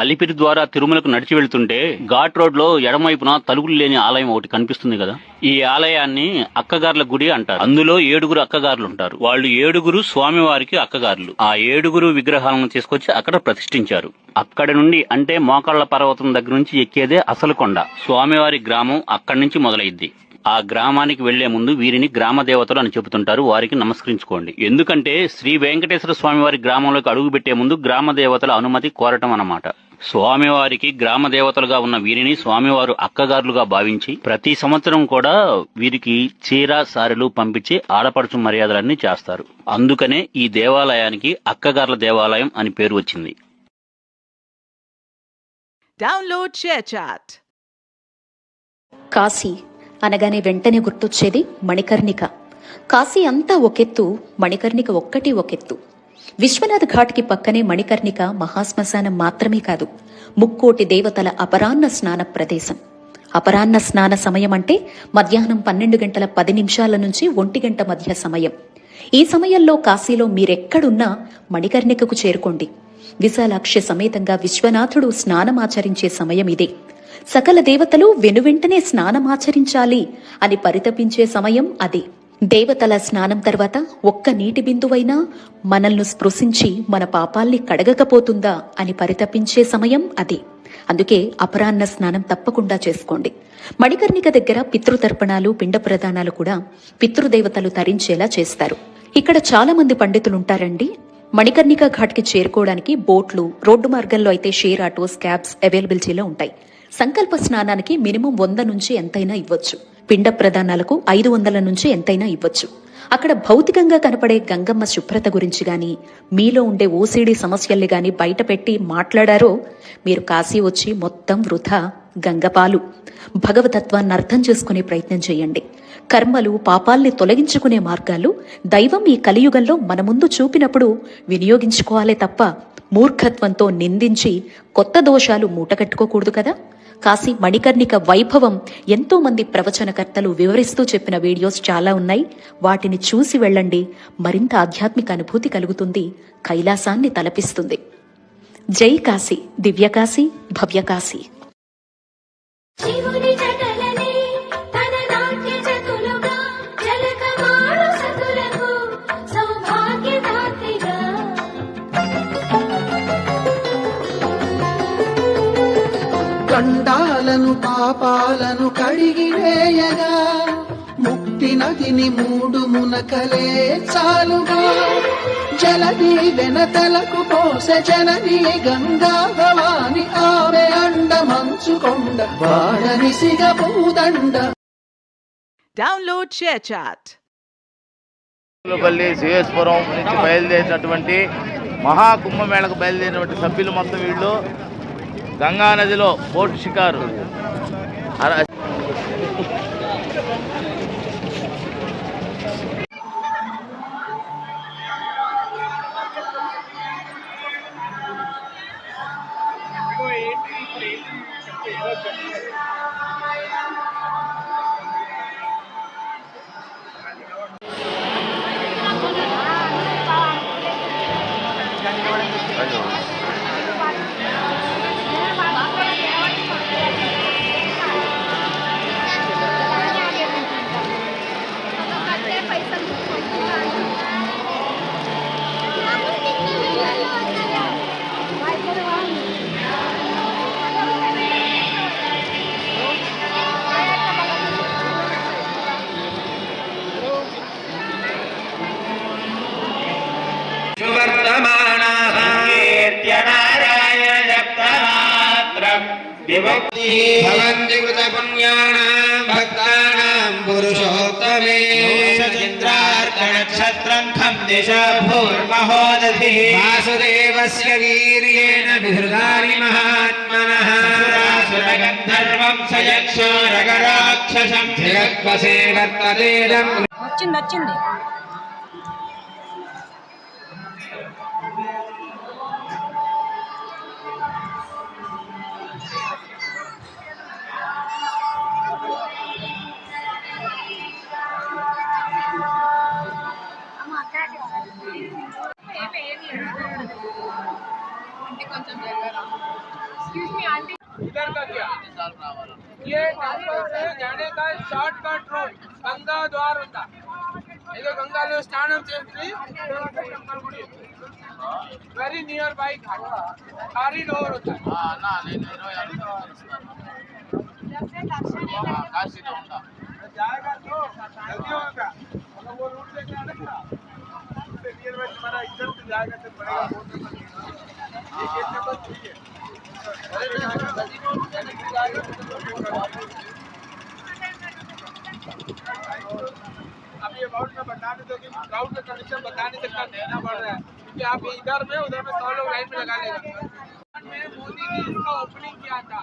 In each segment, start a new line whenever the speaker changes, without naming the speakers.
అలిపిరి ద్వారా తిరుమలకు నడిచి వెళ్తుంటే ఘాట్ రోడ్ లో ఎడమవైపున తలుపులు లేని ఆలయం ఒకటి కనిపిస్తుంది కదా. ఈ ఆలయాన్ని అక్కగార్ల గుడి అంటారు. అందులో 7 అక్కగారులు ఉంటారు. వాళ్ళు 7 స్వామివారికి అక్కగారులు. ఆ 7 విగ్రహాలను తీసుకొచ్చి అక్కడ ప్రతిష్ఠించారు. అక్కడి నుండి అంటే మోకాళ్ల పర్వతం దగ్గర నుంచి ఎక్కేదే అసలు కొండ. స్వామివారి గ్రామం అక్కడి నుంచి మొదలైద్ది. ఆ గ్రామానికి వెళ్లే ముందు వీరిని గ్రామ దేవతలు అని చెబుతుంటారు. వారికి నమస్కరించుకోండి. ఎందుకంటే శ్రీ వెంకటేశ్వర స్వామివారి గ్రామంలోకి అడుగు పెట్టే ముందు గ్రామ దేవతల అనుమతి కోరటం అన్నమాట. స్వామివారికి గ్రామ దేవతలుగా ఉన్న వీరిని స్వామివారు అక్కగారులుగా భావించి ప్రతి సంవత్సరం కూడా వీరికి చీర సారెలు పంపించి ఆడపడుచు మర్యాదలన్నీ చేస్తారు. అందుకనే ఈ దేవాలయానికి అక్కగార్ల దేవాలయం అని పేరు వచ్చింది.
Download ShareChat.
కాశీ అనగానే వెంటనే గుర్తొచ్చేది మణికర్ణిక. కాశీ అంతా ఒకెత్తు, మణికర్ణిక ఒక్కటి ఒకెత్తు. విశ్వనాథ్ ఘాట్కి పక్కనే మణికర్ణిక మహాశ్మశానం మాత్రమే కాదు, 3,000,000 దేవతల అపరాహ్న స్నాన ప్రదేశం. అపరాహ్న స్నాన సమయం అంటే మధ్యాహ్నం 12:10 నుంచి 1 మధ్య సమయం. ఈ సమయంలో కాశీలో మీరెక్కడున్నా మణికర్ణికకు చేరుకోండి. విశాలాక్షి సమేతంగా విశ్వనాథుడు స్నానమాచరించే సమయం ఇదే. సకల దేవతలు వెనువెంటనే స్నానమాచరించాలి అని పరితపించే సమయం అదే. దేవతల స్నానం తర్వాత ఒక్క నీటి బిందువైనా మనల్ని స్పృశించి మన పాపాల్ని కడగకపోతుందా అని పరితపించే సమయం అదే. అందుకే అపరాహ్న స్నానం తప్పకుండా చేసుకోండి. మణికర్ణిక దగ్గర పితృతర్పణాలు, పిండ ప్రదానాలు కూడా పితృదేవతలు తరించేలా చేస్తారు. ఇక్కడ చాలా మంది పండితులుంటారండి. మణికర్ణిక ఘాట్కి చేరుకోవడానికి బోట్లు, రోడ్డు మార్గంలో అయితే షేర్ ఆటోస్, క్యాబ్స్ అవైలబిలిటీలో ఉంటాయి. సంకల్ప స్నానానికి మినిమం 100 నుంచి ఎంతైనా ఇవ్వచ్చు. పిండ ప్రదానాలకు 500 నుంచి ఎంతైనా ఇవ్వచ్చు. అక్కడ భౌతికంగా కనపడే గంగమ్మ శుభ్రత గురించి గాని, మీలో ఉండే ఓసీడీ సమస్యల్ని గాని బయట పెట్టి మాట్లాడారో మీరు కాశీ వచ్చి మొత్తం వృథా. గంగపాలు. భగవతత్వాన్ని అర్థం చేసుకునే ప్రయత్నం చేయండి. కర్మలు, పాపాల్ని తొలగించుకునే మార్గాలు దైవం ఈ కలియుగంలో మన ముందు చూపినప్పుడు వినియోగించుకోవాలే తప్ప మూర్ఖత్వంతో నిందించి కొత్త దోషాలు మూటగట్టుకోకూడదు కదా. కాశీ మణికర్ణిక వైభవం ఎంతో మంది ప్రవచనకర్తలు వివరిస్తూ చెప్పిన వీడియోస్ చాలా ఉన్నాయి. వాటిని చూసి వెళ్ళండి. మరింత ఆధ్యాత్మిక అనుభూతి కలుగుతుంది. కైలాసాన్ని తలపిస్తుంది. జై కాశీ, దివ్యకాశీ, భవ్యకాశీ.
గండాలను పాపాలను కడిగివేయగా ముక్తి నదిని 3 మునకలే చాలుగా. జలది వెనతలకు పోసె జనని గంగా భవాని, ఆమె అండ మంచుకొండ వాడని సిగపూదండ.
Download ShareChat.
సిఎస్పురం నుంచి బయలుదేరినటువంటి మహాకుంభమేళకు బయలుదేరినటువంటి సభ్యులు మొత్తం వీళ్ళు గంగా నదిలో బోట్ షికారు.
भवन्ति कृतपुण्यानां भक्तानां पुरुषोत्तमे चन्द्रार्कनक्षत्रं खं दिशा भूर्महोदधिः वासुदेवस्य वीर्येण विधृतानि महात्मनः सुरगन्धर्वं सयक्षो रगराक्षसं जगद्वसे वर्ततेदम्.
వచ్చింది
కొంచెం
इधर का क्या ये टेंपल से जाने का शॉर्टकट रोड गंगा द्वार होता इधर गंगा లో స్నానం చేసి టెంపల్ గుడి very near by ghat corridor होता है
అన్నా నేను 26 కాశీలో ఉంటా
जाएगा तो जल्दी होगा अगर वो रूट लेके आने का उससे नियर बाय तुम्हारा इधर से जाएगा तो पड़ेगा ये कितने बस चाहिए अब ये अबाउट में बता दे तो कि क्राउड का कंडीशन बता नहीं सकता देना पड़ रहा है क्योंकि आप इधर में उधर में 100 लोग लाइन में लगा लेगा में मोदी जी इसका ओपनिंग किया था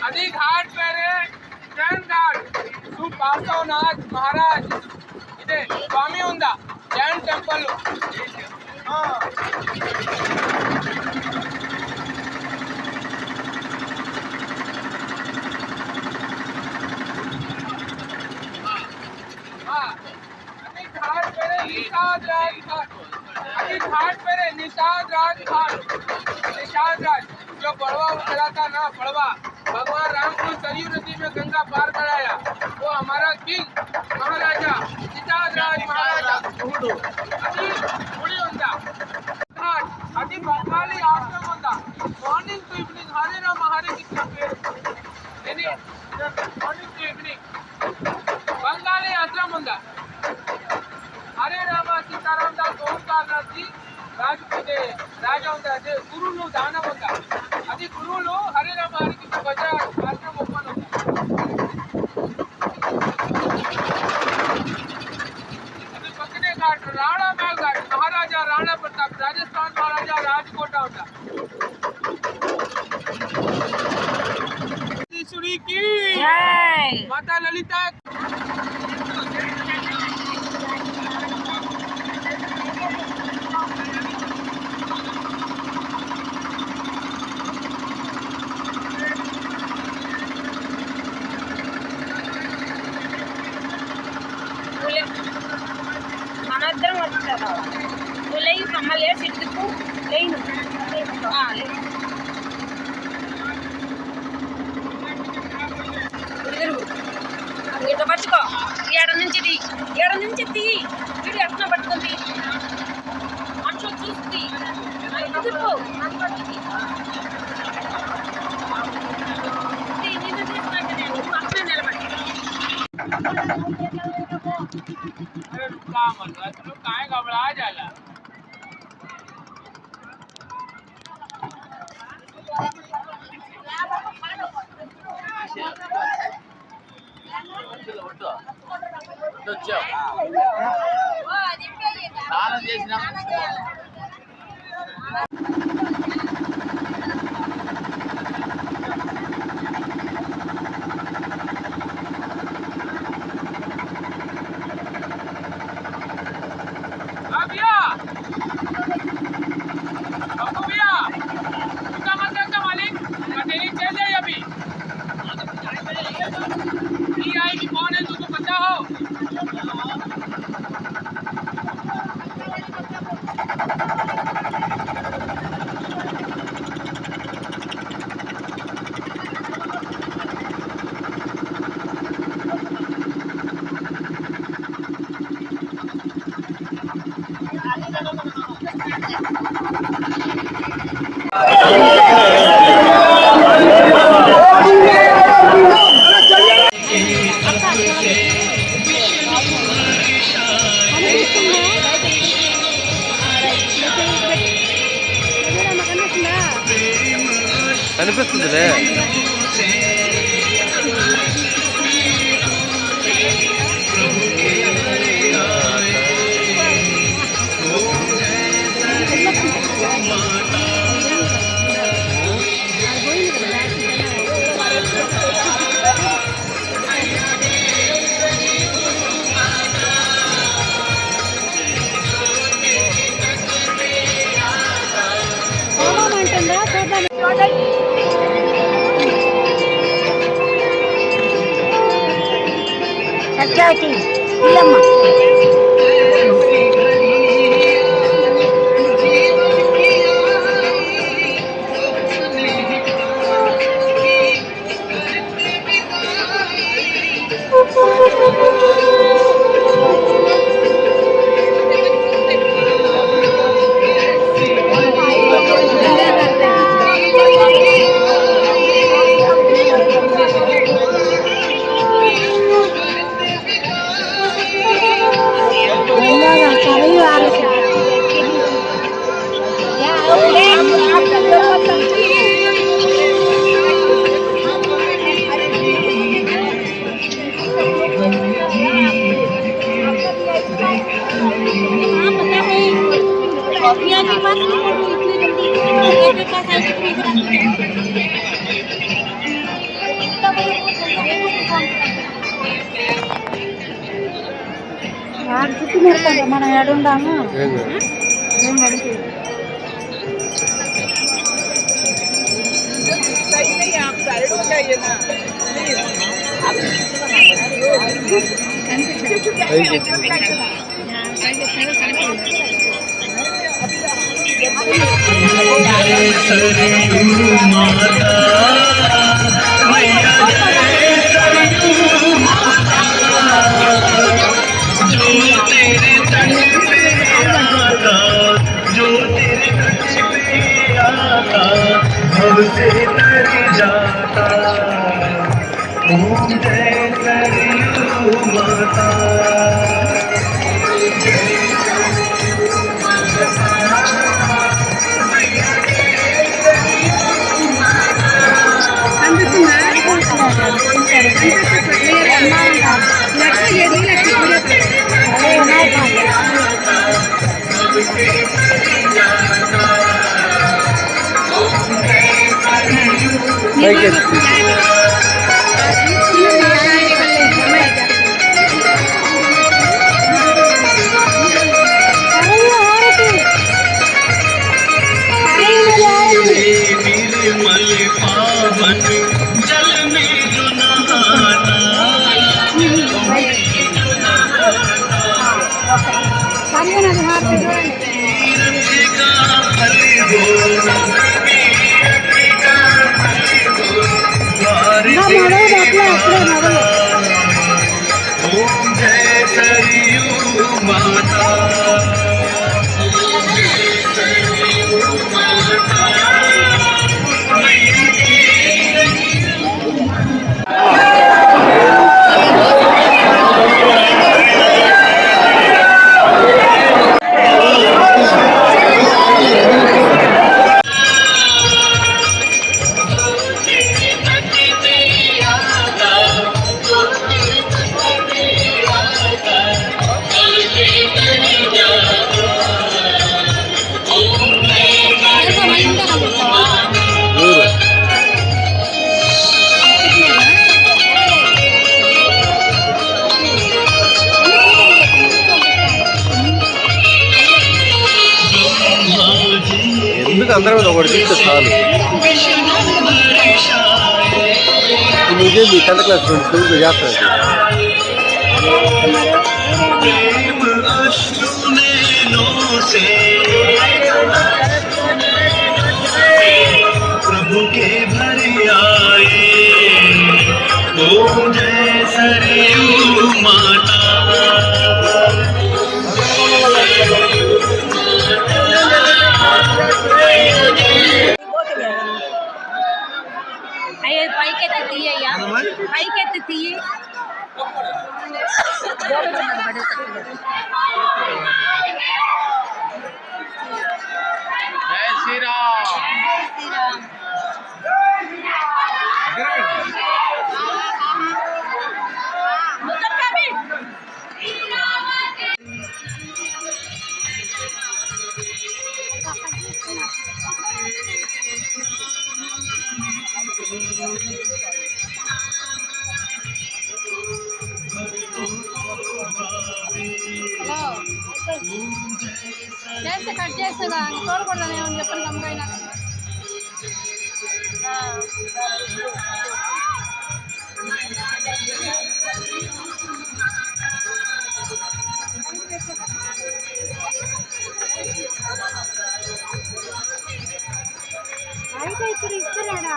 अभी घाट पे जैन घाट पार्श्वनाथ महाराज इधे स्वामी उंदा जैन टेंपल निषाद राज जो बड़वा उतरा था ना बड़वा भगवान राम को सरयू नदी में गंगा पार कराया वो हमारा किंग महाराजा निषाद राज महाराजा अभी गुड़ी उंदा अभी बंगाली आश्रम उंदा morning to evening Hare Ram Hare Krishna morning to evening Bengali आश्रम उंदा हरे राम सीताराम दास ओंकारनाथ जी రాజుపదే రాజా ఉందా అదే గురువులు దానం ఉందా అది గురువులు హరే రామ హరి కృష్ణ భజ ఆశ్రమం ఓపెన్ ఉందా అది పక్కనే ఘాట్ రాణా మేల్ ఘాట్ మహారాజా రాణా ప్రతాప్ రాజస్థాన్ మహారాజా రాజకోట ఉందా శ్రీకి జై మాతా లలిత
మనద్దరం వచ్చారు లేయి మమ్మల్ని సిట్టుకు లేను ఇట్లా పట్టుకో ఏడ నుంచి తీ వీడు ఎట్లా పట్టుకుంది మనుషులు చూస్తుంది తిప్పు నిన్ను తీసుకుంటే నేను అట్లా నిలబడి
काय घबरा जाला
స్నానం చేసిన
कौन है तुमको पता हो
కనిపిస్తుందిలే.
సత్యావతి ఇల్లమ్మ మనం ఎడుండాము
అందరం ఒకటి చూస్తే చాలు. నిజండి 10th క్లాస్ స్కూల్ చేస్తారు. प्रभु के भर आए ओम जय सरयू माता
అయితే కట్ చేస్తా చూడకూడదని ఏమని చెప్పండి గమ్ముకైనా అయితే ఇప్పుడు ఇస్తున్నాడా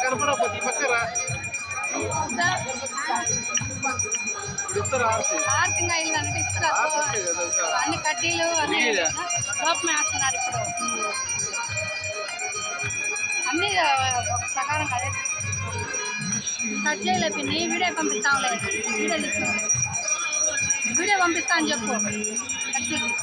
కనపడకపోతే ఈ పక్కరా
ఆర్థికంగా అయిందంటే ఇస్తారు అన్ని కడ్డీలు అన్ని లోపం వేస్తున్నారు ఇప్పుడు అన్ని ఒక ప్రకారం అదే కట్లే పిన్ని వీడియో పంపిస్తాంలే వీడియో పంపిస్తా అని చెప్పు కట్లీకి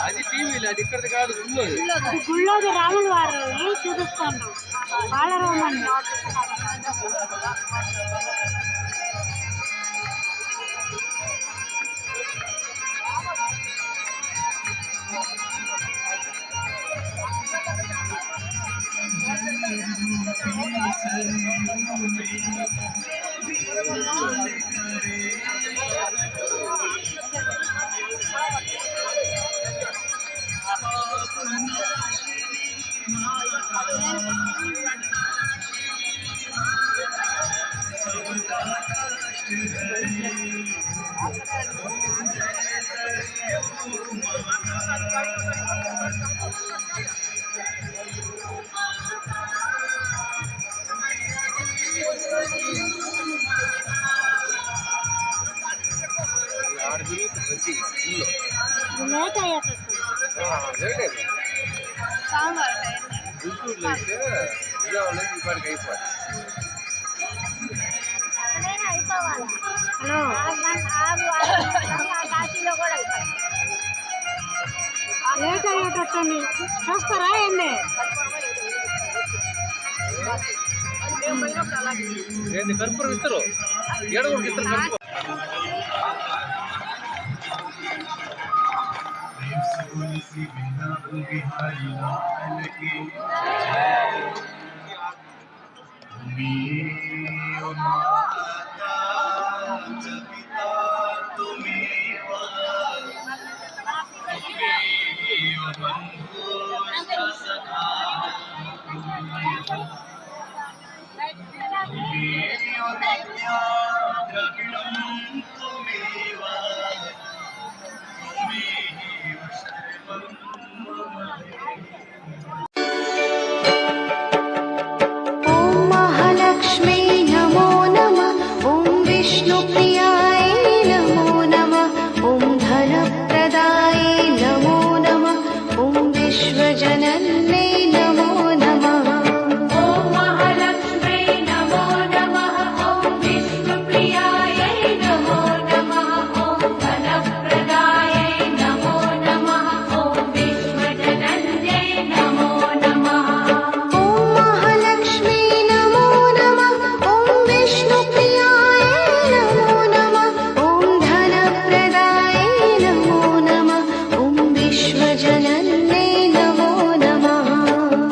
అది టీవీలో అది ఇక్కడిది కాదు
గుళ్ళోది రాముల వారు చూపిస్తాను బాలరామన్ లేట్ అయ్యేటట్టు సాంబార్
గుంటూరులో అయితే విజయవాడలో ఇప్పటికి అయిపోయి
హలో కాశీలో కూడా లేట్ అయ్యేటట్టండి చూస్తారా ఏంది
ఏంటి కర్పూరం ఇస్తారు ఏడగొడికి ఇస్తారు కర్పూరం
महालक्ष्मी नमो नमः ॐ विष्णुप्रियाय नमो नमः ॐ धनप्रदाय नमो नमः ॐ विश्वजनन्ये नमो नमः ॐ महालक्ष्मी नमो नमः ॐ विष्णुप्रियाय नमो नमः ॐ धनप्रदाय नमो नमः ॐ विश्वजनन्ये नमो नमः ॐ महालक्ष्मी नमो नमः ॐ विष्णुप्रियाय नमो नमः ॐ धनप्रदाय नमो नमः ॐ विश्वजनन्ये नमो नमः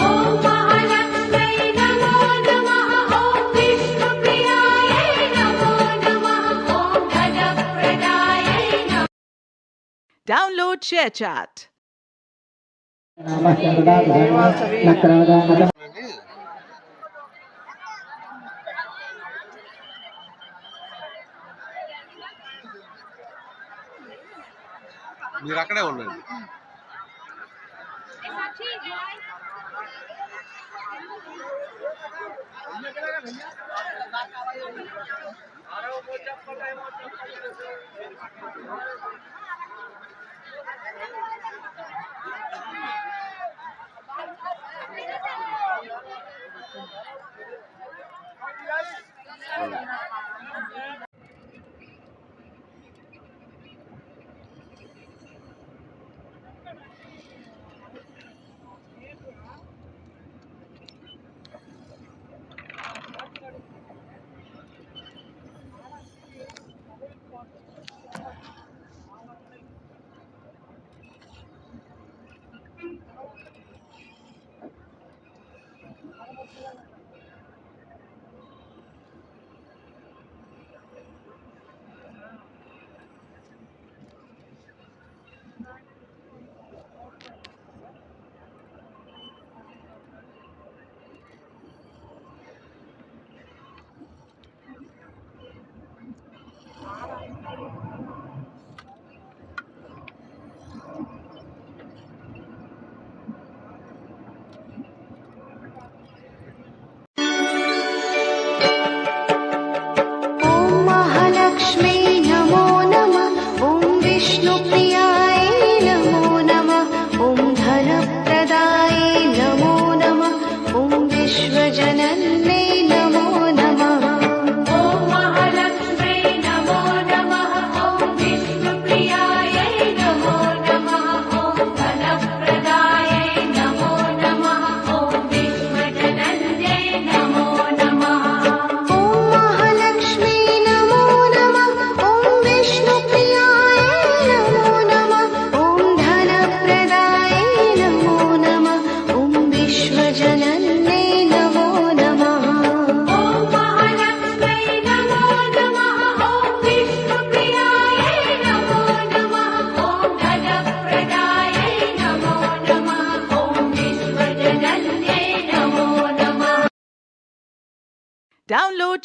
ॐ महालक्ष्मी नमो नमः ॐ विष्णुप्रियाय नमो नमः ॐ धनप्रदाय नमो
Download ShareChat.
మీరు అక్కడే ఉండండి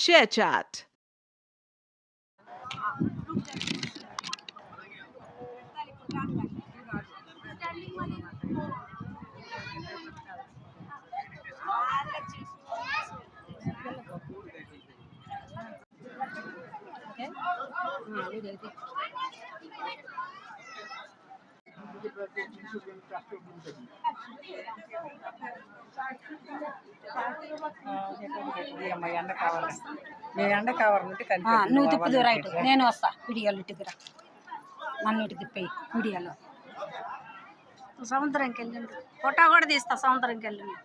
ShareChat.
నువ్వు తిప్పుదు రైట్, నేను వస్తా వీడియోలు ఇటుకురా, నన్ను ఇటు తిప్పి వీడియోలో. సముద్రంకి వెళ్ళిండు, ఫోటో కూడా తీస్తా సముద్రంకి వెళ్ళిండు.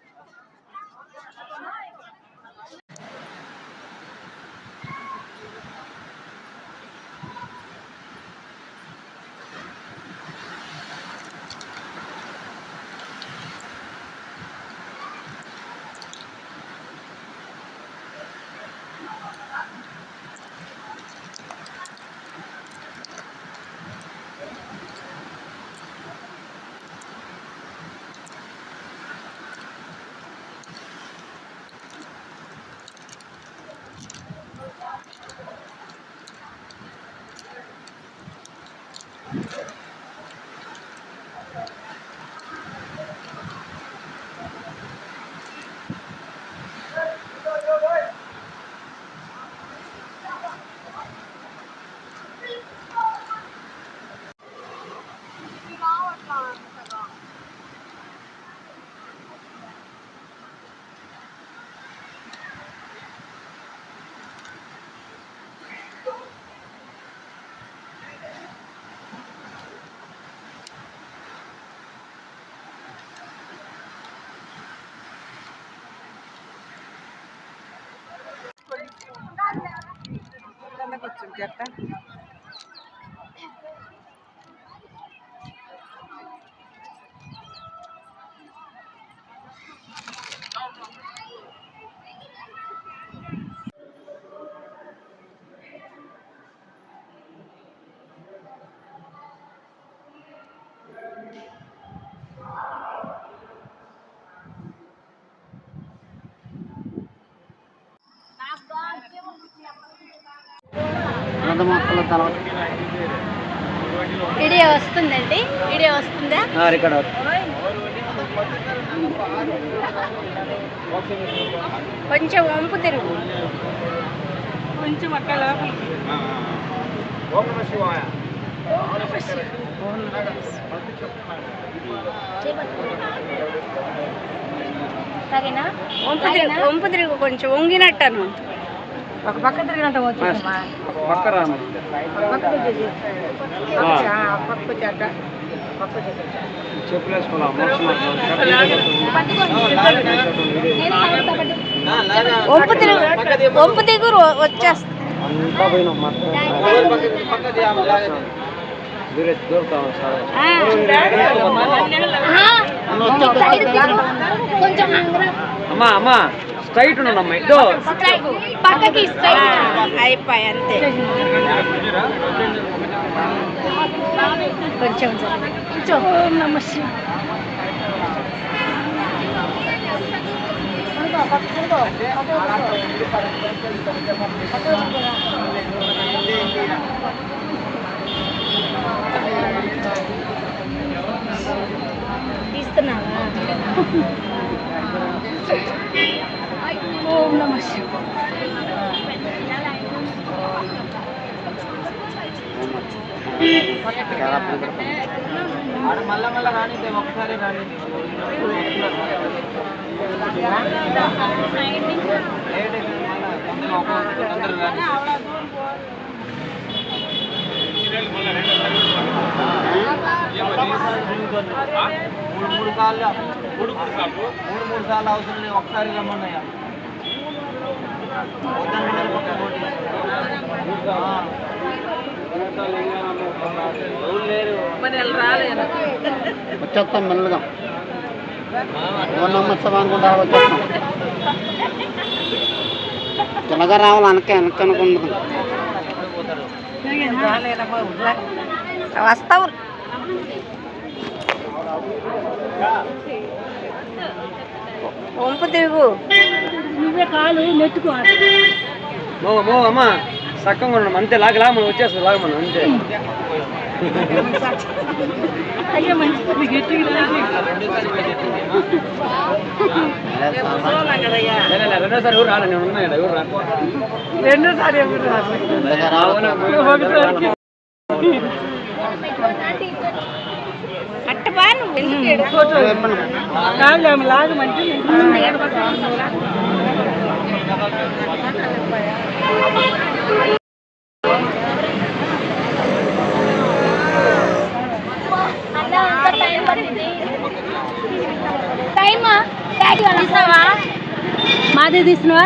వీడియో వస్తుందండి, వీడియో వస్తుందా? కొంచెం వంపు తిరుగు, కొంచెం అక్కడ సరేనా? వంపు తిరుగు, కొంచెం వంగినట్టను, ఒక పక్క తిరిగినట్టు వచ్చిందమ్మా. వంపు దిగురు వచ్చేస్తా.
అమ్మా అమ్మా స్ట్రైట్ ఉండమ్మా,
పక్కకి అయిపోయి అంతే. కొంచెం నమస్తే. తీస్తున్నావా? ఓం నమః శివాయ.
మళ్ళా మళ్ళా రాని ఒకసారి రాని మూడు సార్లు అవసరం లేదు, ఒకసారి రమ్మన్నాయా.
వచ్చేస్తాం మెల్లగా, నమ్మస్తాం అనుకుంటా వచ్చేస్తాం. చిన్నగా రావాలి, వెనక అనుకుంటుంది.
వస్తావు వంపు తిరుగు, నువ్వే కాలు నెట్టుకో.
మో అమ్మ సక్కంగా ఉన్నాం అంతే లాగలా మనం వచ్చేస్తుంది లాగ మనం అంతే రెండోసారి ఎవరు రాలే నేను ఉన్నా ఎవరు రా రెండోసారి లాగ మంచి
మాదే తీసినవా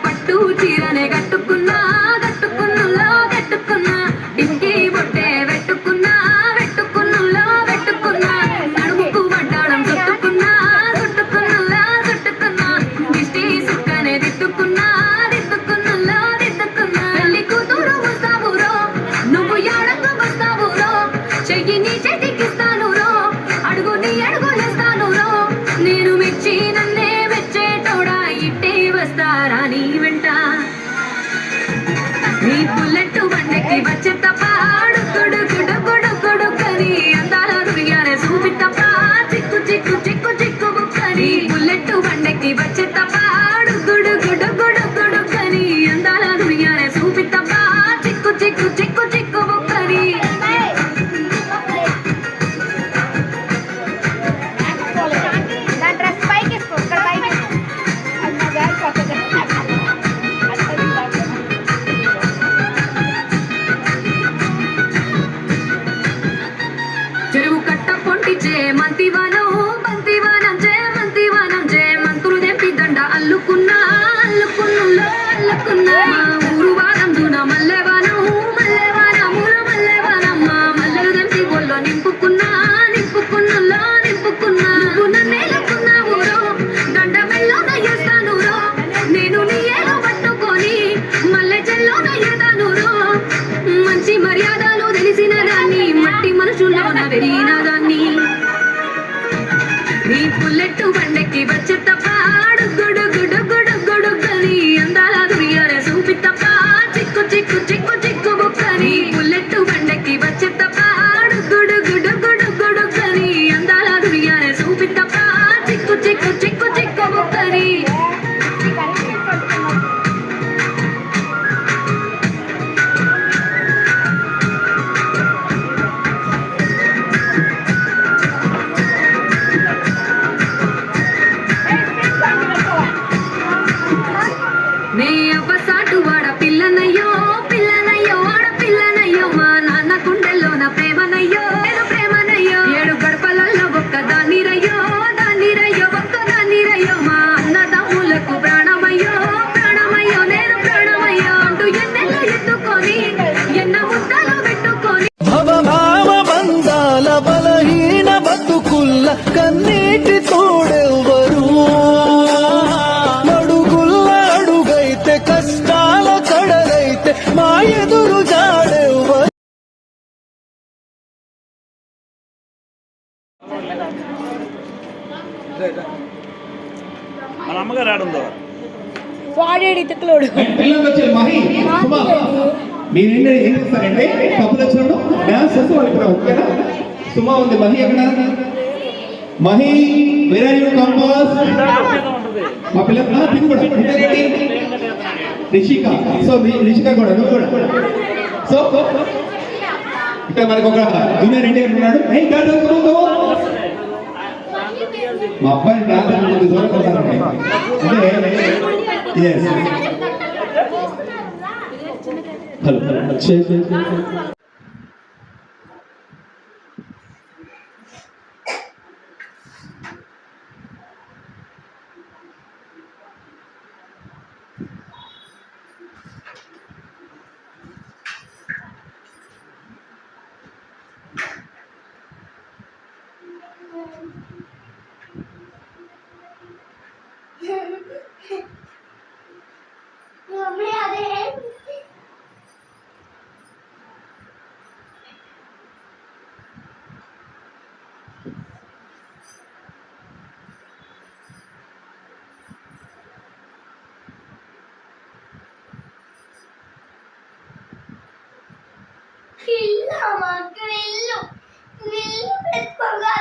పట్టు చీరనే కట్టుకున్నా కట్టుకున్నులో కట్టుకున్నా ఇంటి బొట్టే పెట్టుకున్నా పెట్టుకున్నులో పెట్టుకున్నా నడుముకు వడ్డాడం చుట్టుకున్నా చుట్టుకున్నులో చుట్టుకున్నా దిష్టి సుక్కనే దిట్టుకున్నా దిట్టుకున్నులో దిట్టుకున్నా పెళ్లి కూతురు వస్తావురో నువ్వు యాడంగా వస్తావురో చెయ్యి నీ చేతికిస్తాను రో అడుగు నీ అడుగులేస్తాను రో నేను మెచ్చి నన్నే మెచ్చేటోడా ఇట్టే వస్తారా నీ వెంట నీ బుల్లెట్ బండెక్కి వచ్చే తప్ప అడుగుడు గుడు గుడు గుడు కని అందాల రుయ్యాలే చూపి తప్ప చిక్కు చిక్కు చిక్కు చిక్కు బుక్కని బుల్లెట్ బండెక్కి వచ్చే తప్ప అడుగుడు గుడు గుడు గుడు కని అందాల రుయ్యాలే చూపి తప్ప చిక్కు చిక్కు చిక్కు చిక్కు బుక్కని చెరువు కట్ట పొంటిచే మంతివానం మంతివానం చే మంతులు తెంపి దండ అల్లుకున్నా అల్లుకున్నులో అల్లుకున్నా ఊరు వానం దూన మల్లెవానం మల్లెవానముల మల్లెవానమ్మ మల్లెలు తెంపి ఒళ్ళో నింపుకున్నా నింపుకున్నులో నింపుకున్నా నువ్వు నన్నేలుకున్నావు రో దండ మెల్లోన చేస్తాను రో నేను నీ ఏలో పట్టుకొని మల్లె చెల్లోన ఎదాను రో మంచి మర్యాదలు తెలిసిన దాన్ని మట్టి మనుషుల్లోన పెరిగిన దాన్ని నీ పుల్లెట్టు బండెక్కి వచ్చే తప్ప అడుగుడు గుడు గుడు గుడు కని అందాల దుర్యాలే చూపి తప్ప చిక్కు చిక్కు చిక్కు చిక్కు బుక్కని పుల్లెట్టు బండెక్కి వచ్చే తప్ప అడుగుడు గుడు గుడు గుడు కని అందాల దుర్యాలే చూపి తప్ప చిక్కు చిక్కు చిక్కు చిక్కు బుక్కని నే అవ్వసాటు వాడ పిల్లనయ్యో పిల్లనయ్యో వాడ పిల్లనయ్యో మా నాన్న గుండెల్లోన ప్రేమనయ్యో నేను ప్రేమనయ్యో ఏడు గడపలలో ఒక్క దాన్నిరయ్యో దాన్నిరయ్యో ఒక్క దాన్నిరయ్యో మా అన్నదమ్ములకు ప్రాణమయ్యో ప్రాణమయ్యో నేను ప్రాణమయ్యో అంటూ ఎన్నెల్లో ఎత్తుకొని ఎన్న ముద్దలు పెట్టుకొని
భవభావ బంధాల బలహీన బతుకుల్ల కన్నీటి తోడెవ్వరు మడుగుల్ల అడుగైతే కష్టాల కడలైతే మా ఎదురు జాడెవ్వరు
మన అమ్మగారు ఆడుందో
వాడేడి తిక్కలోడు
పిల్లలు వచ్చే మహి మీరు ఏం చేస్తారంటే కప్పులు వచ్చినప్పుడు డ్యాన్స్ చేస్తూ వాళ్ళకి ఓకేనా సుమా ఉంది మహి ఎక్కడ Mahi where are you compose మా పిల్లలు తిని కూడా రిషిక సో రిషిక కూడా నువ్వు కూడా సో ఇక్కడ మనకు ఒక జూనియర్ ఇండియన్ ఉన్నాడు మా అబ్బాయి డాన్స్ దూరం కొడతాను అంటే హలో
ఇల్లు అమ్మ గ్రిల్లు గ్రిల్లు పెట్టుకోగా